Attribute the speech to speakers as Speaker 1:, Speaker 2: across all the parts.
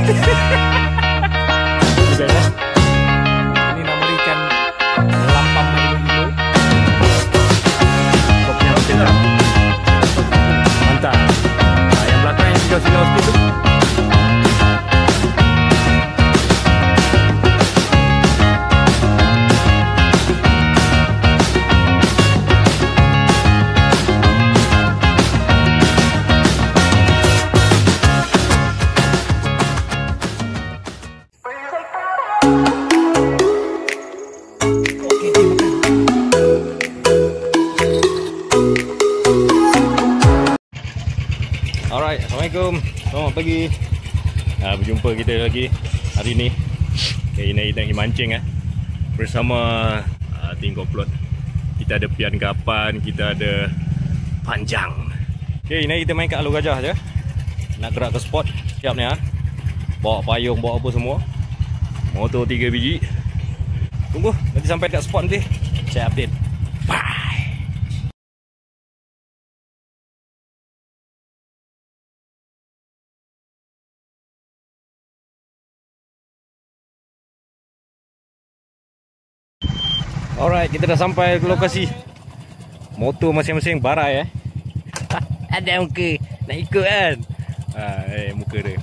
Speaker 1: Ini nama ikan lampam ilo-ilo. Kopnya okey tak? Mantap. Yang belakang yang singgah-singgah sikit tu. Alright, Assalamualaikum. Selamat pagi. Berjumpa kita lagi hari ni. Okay, ini kita pergi mancing bersama Tim Koplot. Kita ada pian kapan, kita ada panjang. Okay, ini kita main kat Alur Gajah je. Nak gerak ke spot. Siap ni bawa payung, bawa apa semua. Motor 3 biji. Tunggu, nanti sampai kat spot nanti saya update. Bye. Alright, kita dah sampai ke lokasi. Motor masing-masing barai Ada muka nak ikut kan. Muka dia.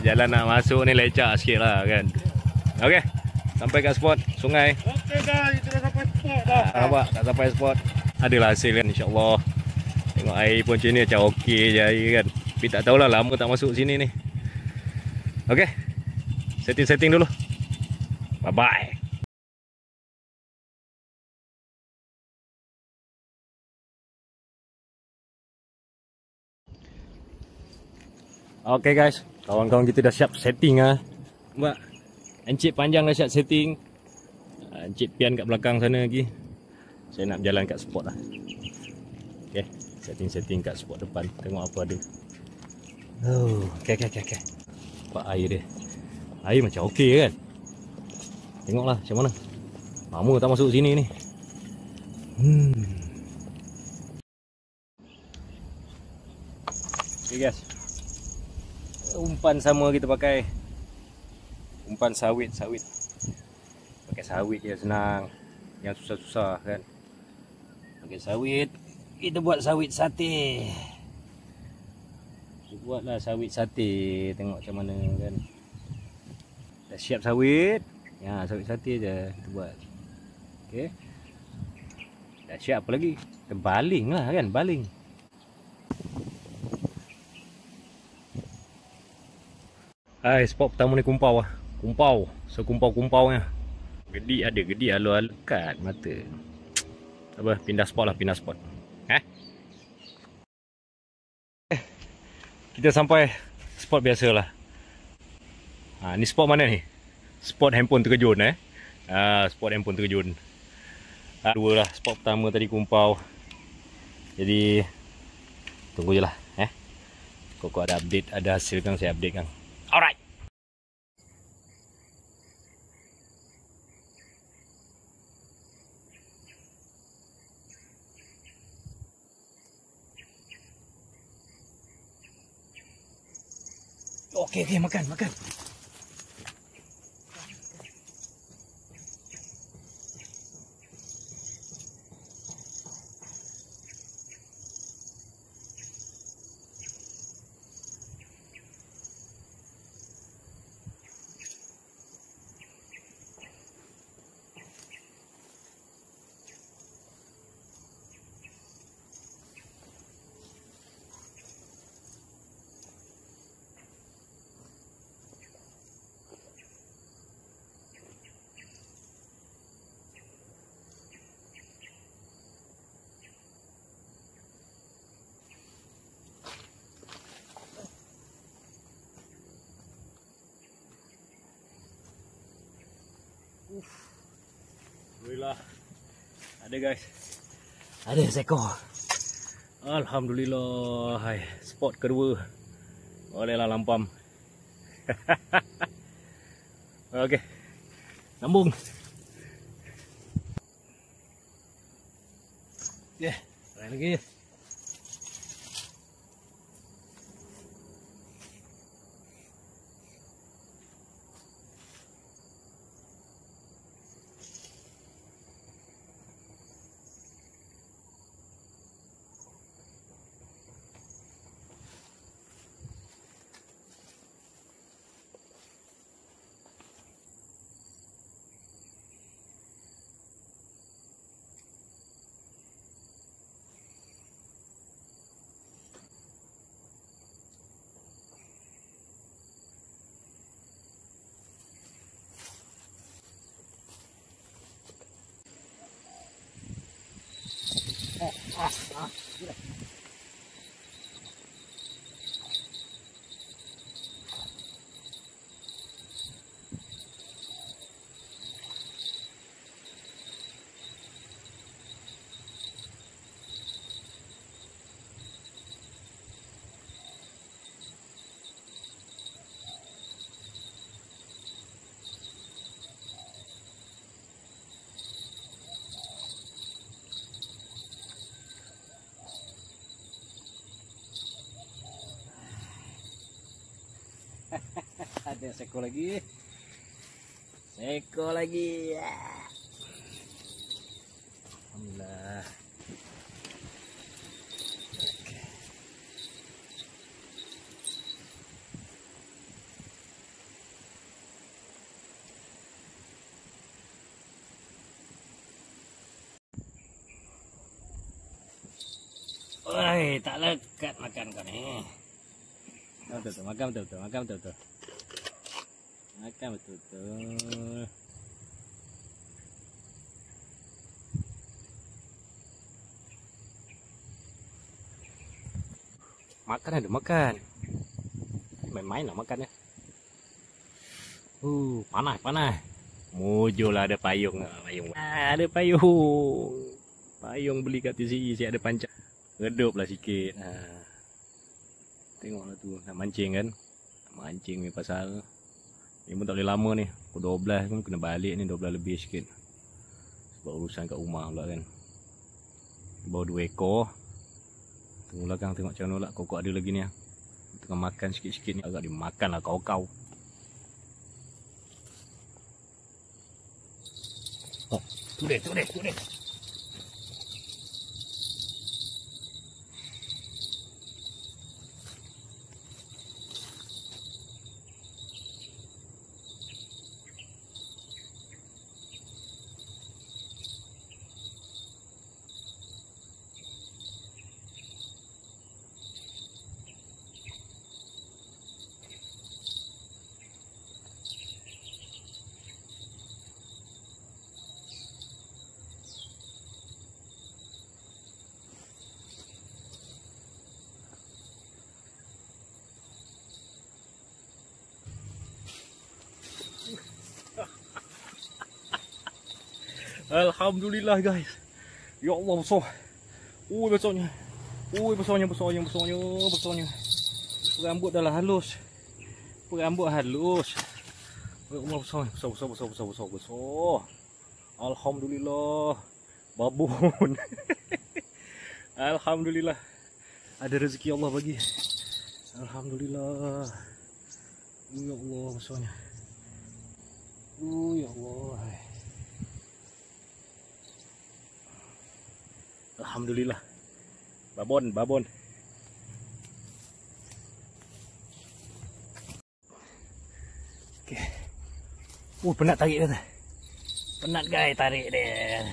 Speaker 1: Jalan nak masuk ni lecak sikit lah kan. Okay, sampai kat spot sungai.
Speaker 2: Okay guys, kita dah sampai spot dah.
Speaker 1: Nampak tak sampai spot. Adalah hasil kan, insyaAllah. Tengok air pun macam ni macam okey je air kan. Tapi tak tahulah lama tak masuk sini ni. Okay, setting-setting dulu. Bye-bye. Okay guys, kawan-kawan kita dah siap setting Mbak, Encik Panjang dah siap setting. Encik Pian kat belakang sana lagi. Saya nak berjalan kat spot lah. Okay, setting-setting kat spot depan. Tengok apa ada. Okay. Nampak air dia. Air macam okey kan. Tengoklah macam mana. Lama tak masuk sini ni. Okay guys, umpan sama kita pakai. Umpan sawit. Pakai sawit je senang. Yang susah-susah kan. Pakai sawit. Kita buat sawit sate. Kita buatlah sawit sate. Tengok macam mana kan. Dah siap sawit. Ya, sawit sate je kita buat. Okay. Dah siap apa lagi? Kita baling lah kan. Baling. Hai, spot pertama ni kumpau Kumpau. Sekumpau-kumpaunya. Gedi alu-alu kat mata. Apa, pindah spot. Kita sampai spot biasalah. Ni spot mana ni? Spot handphone terkejun spot handphone terkejun. Dua lah, spot pertama tadi kumpau. Jadi tunggu je lah Kok ada update, ada hasil kan saya update kan. Alright. Okay, makan. Alhamdulillah. Ada guys. Ada seekor. Alhamdulillah. Hai, spot kedua. Bolehlah lampam. Okey. Sambung. Ya, try lagi. Ada seko lagi. Seko lagi. Alhamdulillah. Oi, tak lekat makan kau ni. Betul, makan betul, makan betul. Makan betul. Makan ada makan. Main-main lah makan ya. Panas. Mujur lah ada payung. Ada payung. Payung beli kat TCE saya ada pancang. Redup lah sikit. Tengoklah tu nak mancing kan. Nak mancing ni pasal ni pun tak boleh lama ni. Pukul 12 pun kena balik ni, 12 lebih sikit. Sebab urusan kat rumah pula kan. Bawa 2 ekor. Tunggu belakang tengok macam mana lah. Kokok ada lagi ni. Tengah makan sikit-sikit ni. Agak dimakan lah kau-kau. Oh, tu dia. Alhamdulillah guys. Ya Allah besar. Besarnya. Besarnya. Rambut dah lah halus. Ya Allah besar. Alhamdulillah. Babon. Alhamdulillah. Ada rezeki Allah bagi. Alhamdulillah. Ya Allah besarnya. Ya Allah. Alhamdulillah. Babon. Okey. Penat tarik dia. Penat guys tarik dia.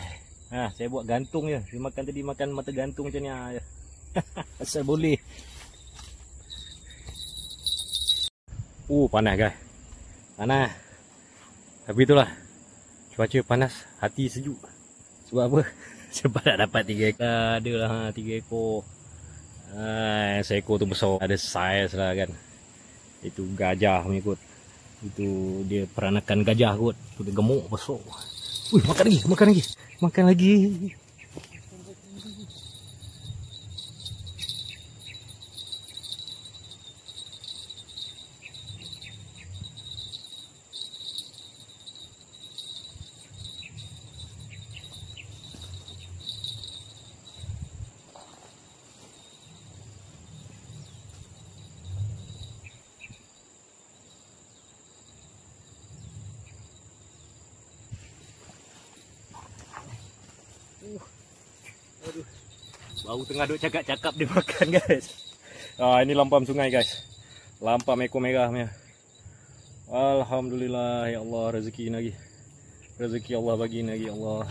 Speaker 1: Saya buat gantung je. Dia makan tadi makan mata gantung macam ni je. Asal boleh. Panas guys. Panas. Tapi itulah. Cuaca panas, hati sejuk. Sebab apa? Sebab nak dapat 3 ekor. Adalah 3 ekor. Seekor tu besar. Ada saiz lah kan. Itu gajah punya kot. Itu dia peranakan gajah kot. Itu dia gemuk besar. Makan lagi. Aduh. Baru tengah duk cakap-cakap dia makan guys. Ini lampam sungai guys. Lampam ekor merah punya. Alhamdulillah ya Allah, rezeki lagi. Rezeki Allah bagi lagi Allah.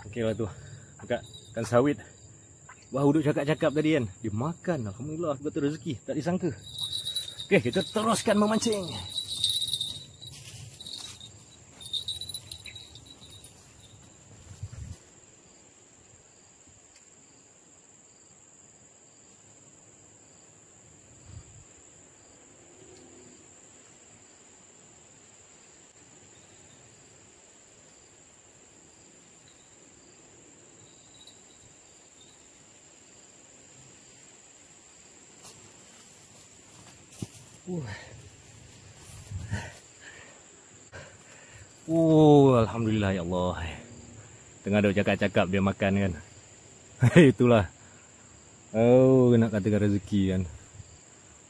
Speaker 1: Okeylah tu. Makan sawit. Baru duk cakap-cakap tadi kan. Dia makan. Alhamdulillah betul rezeki. Tak disangka. Okey, kita teruskan memancing. Alhamdulillah ya Allah. Tengah ada cakap-cakap dia makan kan. Itulah. Nak katakan rezeki kan.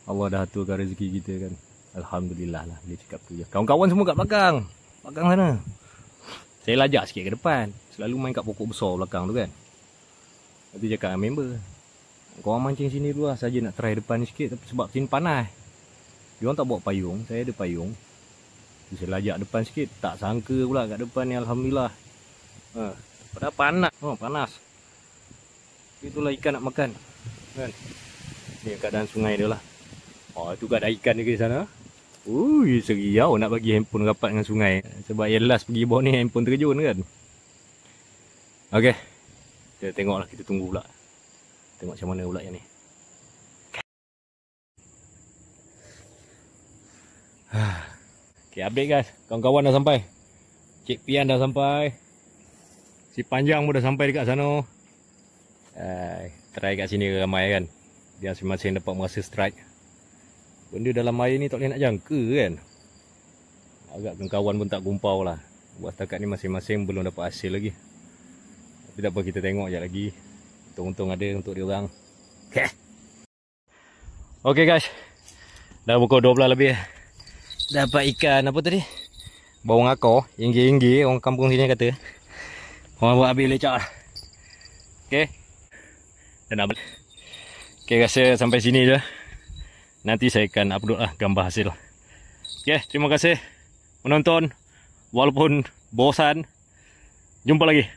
Speaker 1: Allah dah aturkan rezeki kita kan. Alhamdulillah lah dia cakap tu je. Kawan-kawan semua kat belakang. Belakang sana. Saya lajak sikit ke depan. Selalu main kat pokok besar belakang tu kan. Nanti cakap dengan member, korang mancing sini dulu lah. Saja nak try depan ni sikit. Tapi sebab sini panas. Diorang tak bawa payung. Saya ada payung. Jadi saya lajak depan sikit. Tak sangka pula kat depan ni Alhamdulillah. Padahal panas. Panas. Itulah ikan nak makan. Kan? Ni keadaan sungai dia lah. Itu keadaan ikan dia di sana. Ui, seriau nak bagi handphone rapat dengan sungai. Sebab yang last pergi bawah ni handphone terjun kan. Okey. Kita tengoklah, kita tunggu pula. Tengok macam mana pula yang ni. Okey, update guys. Kawan-kawan dah sampai. Cik Pian dah sampai. Si Panjang pun dah sampai dekat sana. Try kat sini ramai kan. Dia masing-masing dapat merasa strike. Benda dalam air ni tak boleh nak jangka kan. Agak kawan pun tak gumpau lah. Buat setakat ni masing-masing belum dapat hasil lagi. Tapi tak apa, kita tengok je lagi. Untung-untung ada untuk diorang. Okay guys. Dah pukul 12 lebih. Dapat ikan apa tadi? Bawang akor. Inggi-inggi orang kampung sini kata. Orang buat habis lecak lah. Okay. Dan nak balik. Okay, rasa sampai sini je. Nanti saya akan upload lah gambar hasil. Okay, terima kasih menonton. Walaupun bosan. Jumpa lagi.